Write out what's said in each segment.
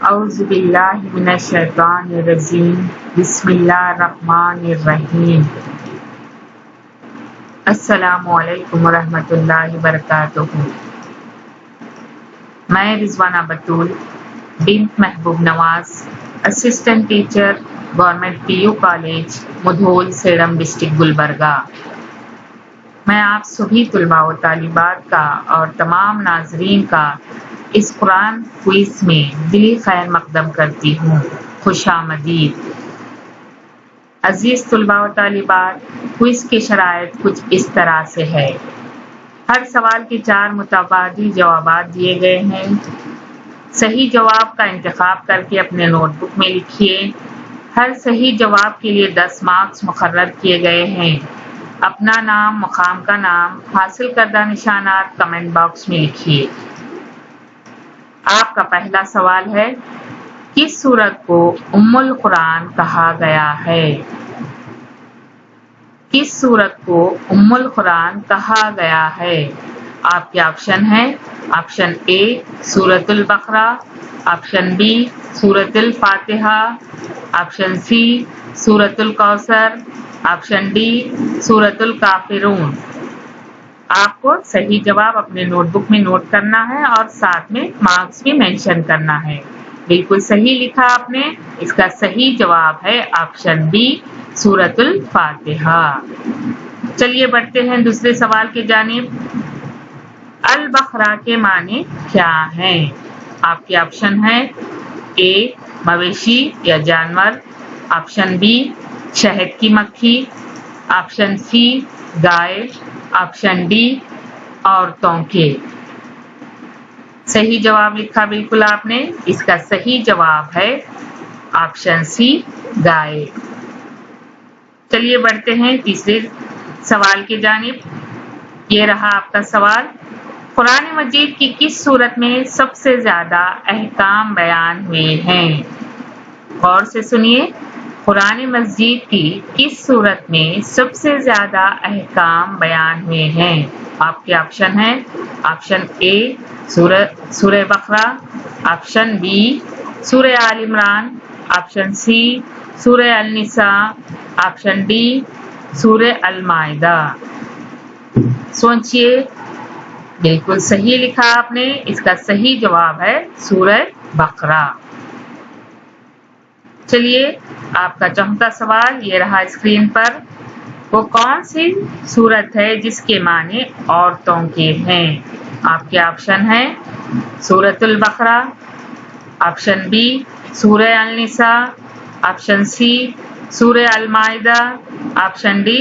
اعوذ باللہ من الشیطان الرجیم بسم اللہ الرحمن الرحیم السلام علیکم ورحمۃ اللہ وبرکاتہ۔ میں رضوانہ بطول بنت Mehboob Nawaz, assistant teacher, government P U college Mudhol, Sedam district Gulbarga. میں آپ سبھی طلباء و طالبات کا اور تمام ناظرین کا اس قرآن کوئز میں دلی خیر مقدم کرتی ہوں۔ خوش آمدید۔ عزیز طلباء و طالبات، کوئز کی شرائط کچھ اس طرح سے ہے۔ ہر سوال کے 4 متبادل جوابات دیے گئے ہیں۔ صحیح جواب کا انتخاب کر کے اپنے نوٹ بک میں لکھیے۔ ہر صحیح جواب کے لیے 10 مارکس مقرر کیے گئے ہیں۔ اپنا نام، مقام کا نام، حاصل کردہ نشانات کمنٹ باکس میں لکھیے۔ آپ کا پہلا سوال ہے، کس سورت کو ام القرآن کہا گیا ہے؟ کس سورت کو ام القرآن کہا گیا ہے؟ آپ کے آپشن ہیں، آپشن اے سورۃ البقرہ، آپشن بی سورۃ الفاتحہ، آپشن سی سورۃ الکوثر، آپشن ڈی سورۃ الکافرون۔ آپ کو صحیح جواب اپنے نوٹ بک میں نوٹ کرنا ہے اور ساتھ میں مارکس بھی مینشن کرنا ہے۔ بالکل صحیح لکھا آپ نے۔ اس کا صحیح جواب ہے آپشن بی سورۃ الفاتحہ۔ چلیے بڑھتے ہیں دوسرے سوال کی جانب۔ البقرہ کے معنی کیا ہیں؟ آپ کے آپشن ہیں، اے مویشی یا جانور، آپشن بی شہد کی مکھی، آپشن سی گائے، آپشن ڈی عورتوں کے۔ صحیح جواب لکھا بالکل آپ نے۔ اس کا صحیح جواب ہے آپشن سی گائے۔ چلیے بڑھتے ہیں تیسرے سوال کی جانب۔ یہ رہا آپ کا سوال، قرآن مجید کی کس سورت میں سب سے زیادہ احکام بیان ہوئے ہیں؟ غور سے سنیے، قرآن مجید کی کس سورت میں سب سے زیادہ احکام بیان ہوئے ہیں؟ آپ کے آپشن ہیں، آپشن اے سورہ بقرہ، آپشن بی سورہ آل عمران، آپشن سی سورہ النساء، آپشن ڈی سورہ المائدہ۔ سوچئے، بالکل صحیح لکھا آپ نے۔ اس کا صحیح جواب ہے سورہ بقرہ۔ چلیے آپ کا چوتھا سوال یہ رہا اسکرین پر، وہ کون سی سورت ہے جس کے معنی عورتوں کے ہیں؟ آپ کے آپشن ہیں، سورۃ البقرہ، آپشن بی سورہ النساء، آپشن سی سورہ المائدہ، آپشن ڈی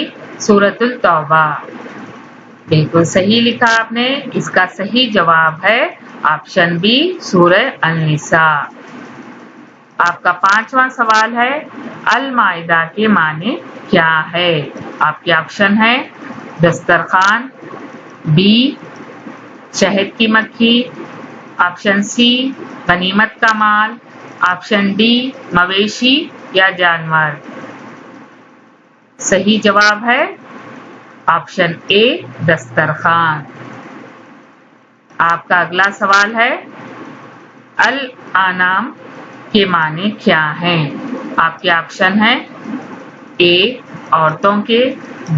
سورۃ التوبہ۔ بالکل صحیح لکھا آپ نے۔ اس کا صحیح جواب ہے آپشن بی سورہ النساء۔ آپ کا 5واں سوال ہے، المائدہ کے معنی کیا ہے؟ آپ کے آپشن ہیں، دسترخوان، بی شہد کی مکھی، آپشن سی غنیمت کا مال، آپشن ڈی مویشی یا جانور۔ صحیح جواب ہے آپشن اے دسترخوان۔ آپ کا اگلا سوال ہے، الانعام کے معنی کیا ہیں؟ آپ کے آپشن ہیں، اے عورتوں کے،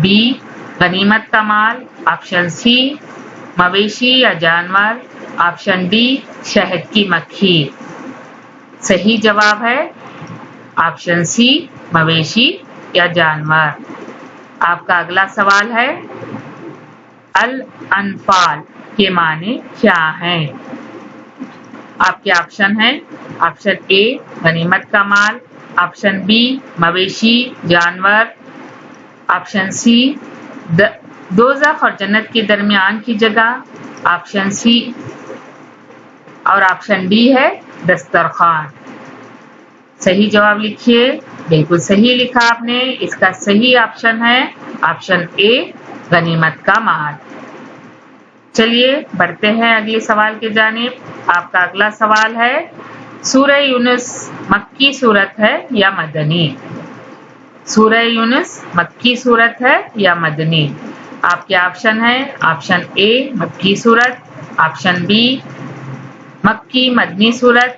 بی غنیمت کا مال، آپشن سی مویشی یا جانور، آپشن ڈی شہد کی مکھی۔ صحیح جواب ہے آپشن سی مویشی یا جانور۔ آپ کا اگلا سوال ہے، الانفال کے معنی کیا ہیں؟ آپ کے آپشن ہیں، آپشن اے غنیمت کا مال، آپشن بی مویشی جانور، آپشن سی دوزخ اور جنت کے درمیان کی جگہ، آپشن سی اور آپشن ڈی ہے دسترخوان۔ صحیح جواب لکھیے۔ بالکل صحیح لکھا آپ نے۔ اس کا صحیح آپشن ہے آپشن اے غنیمت کا مال۔ چلیے بڑھتے ہیں اگلے سوال کی جانب۔ آپ کا اگلا سوال ہے، سورہ یونس مکی سورت ہے یا مدنی؟ سورہ یونس مکی سورت ہے یا مدنی؟ آپ کے آپشن ہیں، آپشن اے مکی سورت، آپشن بی مکی مدنی سورت،